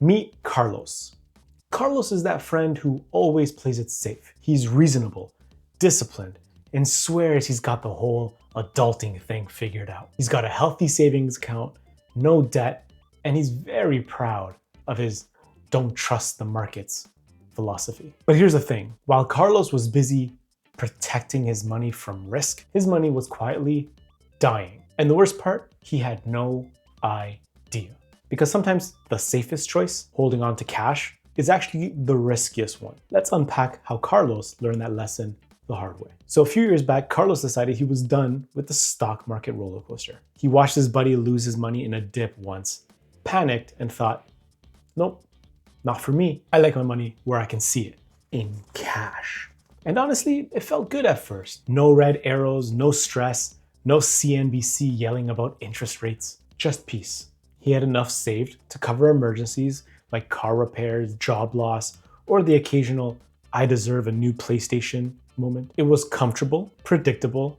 Meet Carlos. Carlos is that friend who always plays it safe. He's reasonable, disciplined, and swears he's got the whole adulting thing figured out. He's got a healthy savings account, no debt, and he's very proud of his don't trust the markets philosophy. But here's the thing, while Carlos was busy protecting his money from risk, his money was quietly dying. And the worst part, he had no idea. Because sometimes the safest choice, holding on to cash, is actually the riskiest one. Let's unpack how Carlos learned that lesson the hard way. So a few years back, Carlos decided he was done with the stock market roller coaster. He watched his buddy lose his money in a dip once, panicked, and thought, nope, not for me. I like my money where I can see it, in cash. And honestly, it felt good at first. No red arrows, no stress, no CNBC yelling about interest rates, just peace. He had enough saved to cover emergencies like car repairs, job loss, or the occasional I deserve a new PlayStation moment. It was comfortable, predictable,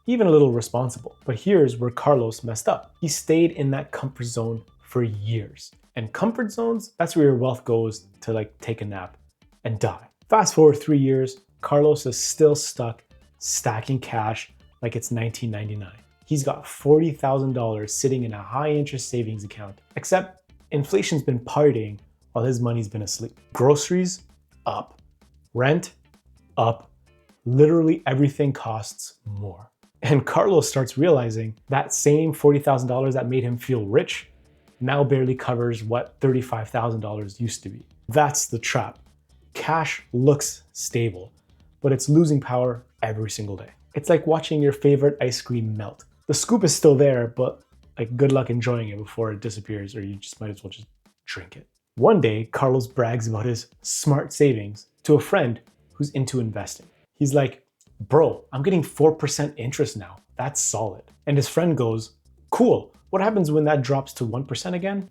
even a little responsible. But here's where Carlos messed up. He stayed in that comfort zone for years. And comfort zones, that's where your wealth goes to like take a nap and die. Fast forward 3 years, Carlos is still stuck stacking cash like it's 1999. He's got $40,000 sitting in a high interest savings account, except inflation's been partying while his money's been asleep. Groceries, up. Rent, up. Literally everything costs more. And Carlos starts realizing that same $40,000 that made him feel rich now barely covers what $35,000 used to be. That's the trap. Cash looks stable, but it's losing power every single day. It's like watching your favorite ice cream melt. The scoop is still there, but like good luck enjoying it before it disappears, or you just might as well just drink it. One day, Carlos brags about his smart savings to a friend who's into investing. He's like, bro, I'm getting 4% interest now. That's solid. And his friend goes, cool. What happens when that drops to 1% again?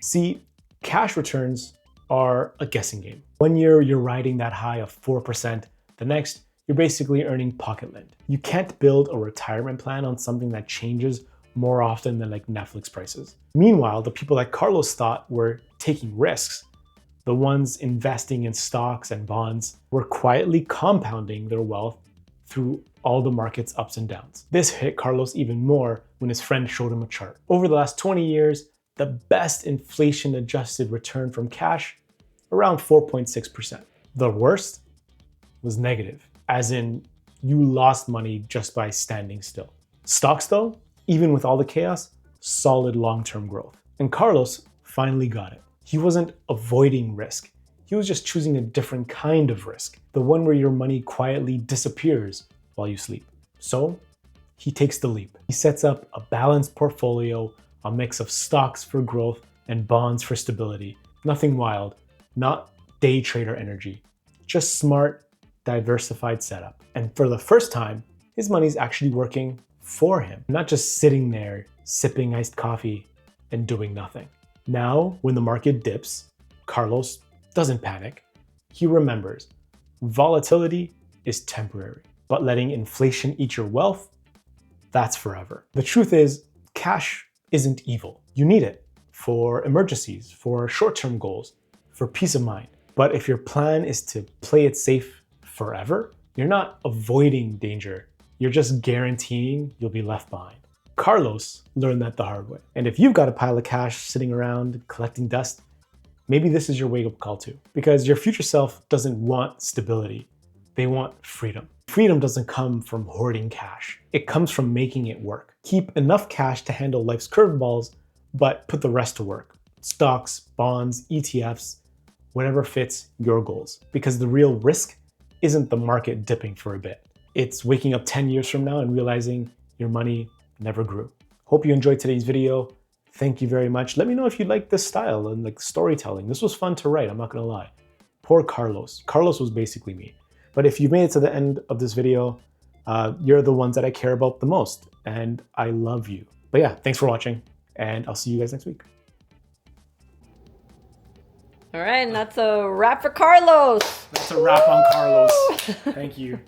See, cash returns are a guessing game. 1 year, you're riding that high of 4%. The next, you're basically earning pocket lint. You can't build a retirement plan on something that changes more often than like Netflix prices. Meanwhile, the people that Carlos thought were taking risks, the ones investing in stocks and bonds, were quietly compounding their wealth through all the market's ups and downs. This hit Carlos even more when his friend showed him a chart. Over the last 20 years, the best inflation-adjusted return from cash, around 4.6%. The worst was negative, as in you lost money just by standing still. Stocks though, even with all the chaos, solid long-term growth. And Carlos finally got it. He wasn't avoiding risk. He was just choosing a different kind of risk, the one where your money quietly disappears while you sleep. So he takes the leap. He sets up a balanced portfolio, a mix of stocks for growth and bonds for stability. Nothing wild, not day trader energy, just smart, diversified setup. And for the first time, his money's actually working for him, not just sitting there sipping iced coffee and doing nothing. Now, when the market dips, Carlos doesn't panic. He remembers volatility is temporary, but letting inflation eat your wealth, that's forever. The truth is, cash isn't evil. You need it for emergencies, for short-term goals, for peace of mind. But if your plan is to play it safe forever, you're not avoiding danger. You're just guaranteeing you'll be left behind. Carlos learned that the hard way. And if you've got a pile of cash sitting around collecting dust, maybe this is your wake-up call too. Because your future self doesn't want stability. They want freedom. Freedom doesn't come from hoarding cash. It comes from making it work. Keep enough cash to handle life's curveballs, but put the rest to work. Stocks, bonds, ETFs, whatever fits your goals. Because the real risk isn't the market dipping for a bit. It's waking up 10 years from now and realizing your money never grew. Hope you enjoyed today's video. Thank you very much. Let me know if you like this style and like storytelling. This was fun to write, I'm not gonna lie. Poor Carlos. Carlos was basically me. But if you made it to the end of this video, you're the ones that I care about the most, and I love you. But yeah, thanks for watching, and I'll see you guys next week. All right, and that's a wrap for Carlos. That's a wrap on Carlos. Thank you.